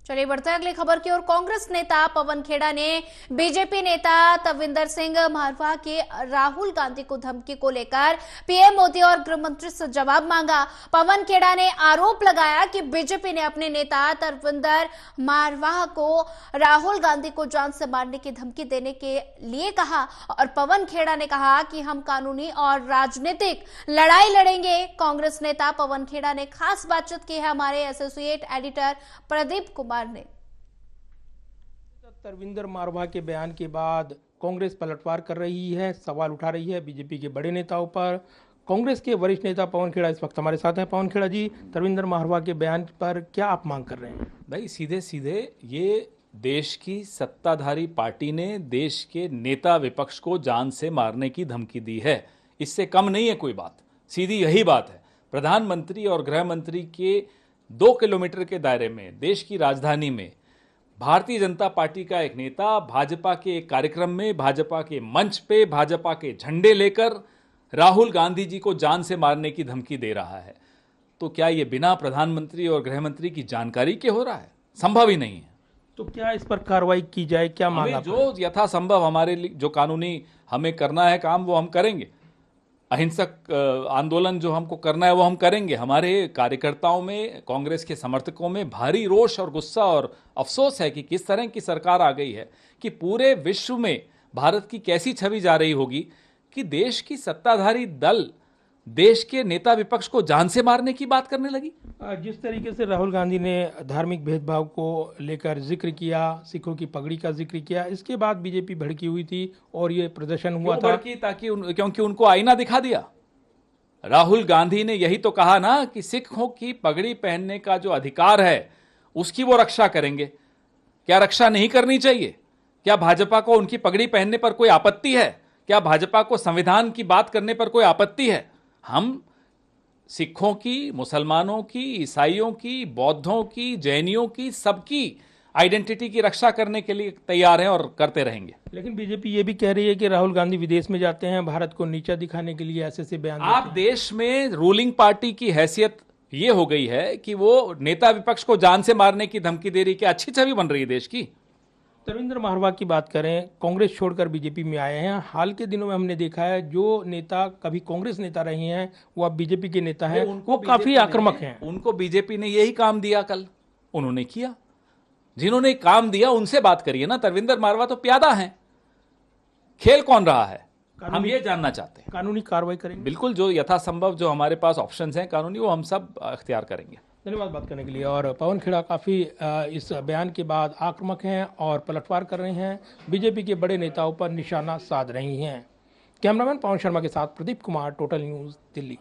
चलिए बढ़ते हैं अगली खबर की ओर। कांग्रेस नेता पवन खेड़ा ने बीजेपी नेता तविंदर सिंह मारवाह के राहुल गांधी को धमकी को लेकर पीएम मोदी और गृह मंत्री से जवाब मांगा। पवन खेड़ा ने आरोप लगाया कि बीजेपी ने अपने नेता तविंदर मारवाह को राहुल गांधी को जान से मारने की धमकी देने के लिए कहा और पवन खेड़ा ने कहा कि हम कानूनी और राजनीतिक लड़ाई लड़ेंगे। कांग्रेस नेता पवन खेड़ा ने खास बातचीत की है हमारे एसोसिएट एडिटर प्रदीप कुमार ने। तविंदर मारवाह के बयान के बाद कांग्रेस पलटवार कर रही है, सवाल उठा रही है बीजेपी के बड़े नेताओं पर। कांग्रेस के वरिष्ठ नेता पवन खेड़ा इस वक्त हमारे साथ हैं। पवन खेड़ा जी, तविंदर मारवाह के बयान पर क्या आप मांग कर रहे हैं? भाई सीधे सीधे ये देश की सत्ताधारी पार्टी ने देश के नेता विपक्ष को जान से मारने की धमकी दी है। इससे कम नहीं है कोई बात, सीधी यही बात है। प्रधानमंत्री और गृह मंत्री के 2 किलोमीटर के दायरे में देश की राजधानी में भारतीय जनता पार्टी का एक नेता भाजपा के एक कार्यक्रम में, भाजपा के मंच पे, भाजपा के झंडे लेकर राहुल गांधी जी को जान से मारने की धमकी दे रहा है। तो क्या ये बिना प्रधानमंत्री और गृह मंत्री की जानकारी के हो रहा है? संभव ही नहीं है। तो क्या इस पर कार्रवाई की जाए, क्या मांग? जो यथासंभव हमारे लिए जो कानूनी हमें करना है काम वो हम करेंगे। अहिंसक आंदोलन जो हमको करना है वो हम करेंगे। हमारे कार्यकर्ताओं में, कांग्रेस के समर्थकों में भारी रोष और गुस्सा और अफसोस है कि किस तरह की सरकार आ गई है कि पूरे विश्व में भारत की कैसी छवि जा रही होगी कि देश की सत्ताधारी दल देश के नेता विपक्ष को जान से मारने की बात करने लगी। जिस तरीके से राहुल गांधी ने धार्मिक भेदभाव को लेकर जिक्र किया, सिखों की पगड़ी का जिक्र किया, इसके बाद बीजेपी भड़की हुई थी और ये प्रदर्शन हुआ था क्योंकि उनको आईना दिखा दिया। राहुल गांधी ने यही तो कहा ना कि सिखों की पगड़ी पहनने का जो अधिकार है उसकी वो रक्षा करेंगे। क्या रक्षा नहीं करनी चाहिए? क्या भाजपा को उनकी पगड़ी पहनने पर कोई आपत्ति है? क्या भाजपा को संविधान की बात करने पर कोई आपत्ति है? हम सिखों की, मुसलमानों की, ईसाइयों की, बौद्धों की, जैनियों की, सबकी आइडेंटिटी की रक्षा करने के लिए तैयार हैं और करते रहेंगे। लेकिन बीजेपी ये भी कह रही है कि राहुल गांधी विदेश में जाते हैं भारत को नीचा दिखाने के लिए, ऐसे बयान देते हैं। आप देश में रूलिंग पार्टी की हैसियत ये हो गई है कि वो नेता विपक्ष को जान से मारने की धमकी दे रही, कि अच्छी छवि बन रही है देश की। तविंदर मारवाह की बात करें, कांग्रेस छोड़कर बीजेपी में आए हैं। हाल के दिनों में हमने देखा है जो नेता कभी कांग्रेस नेता रहे हैं वो अब बीजेपी के नेता हैं, वो काफी आक्रामक हैं। उनको बीजेपी ने यही काम दिया, कल उन्होंने किया। जिन्होंने काम दिया उनसे बात करिए ना। तविंदर मारवाह तो प्यादा हैं। खेल कौन रहा है हम ये जानना चाहते हैं। कानूनी कार्रवाई करेंगे बिल्कुल, जो यथासंभव जो हमारे पास ऑप्शंस हैं कानूनी, वो हम सब अख्तियार करेंगे। धन्यवाद बात करने के लिए। और पवन खेड़ा काफ़ी इस बयान के बाद आक्रामक हैं और पलटवार कर रहे हैं, बीजेपी के बड़े नेताओं पर निशाना साध रही हैं। कैमरामैन पवन शर्मा के साथ प्रदीप कुमार, टोटल न्यूज़, दिल्ली।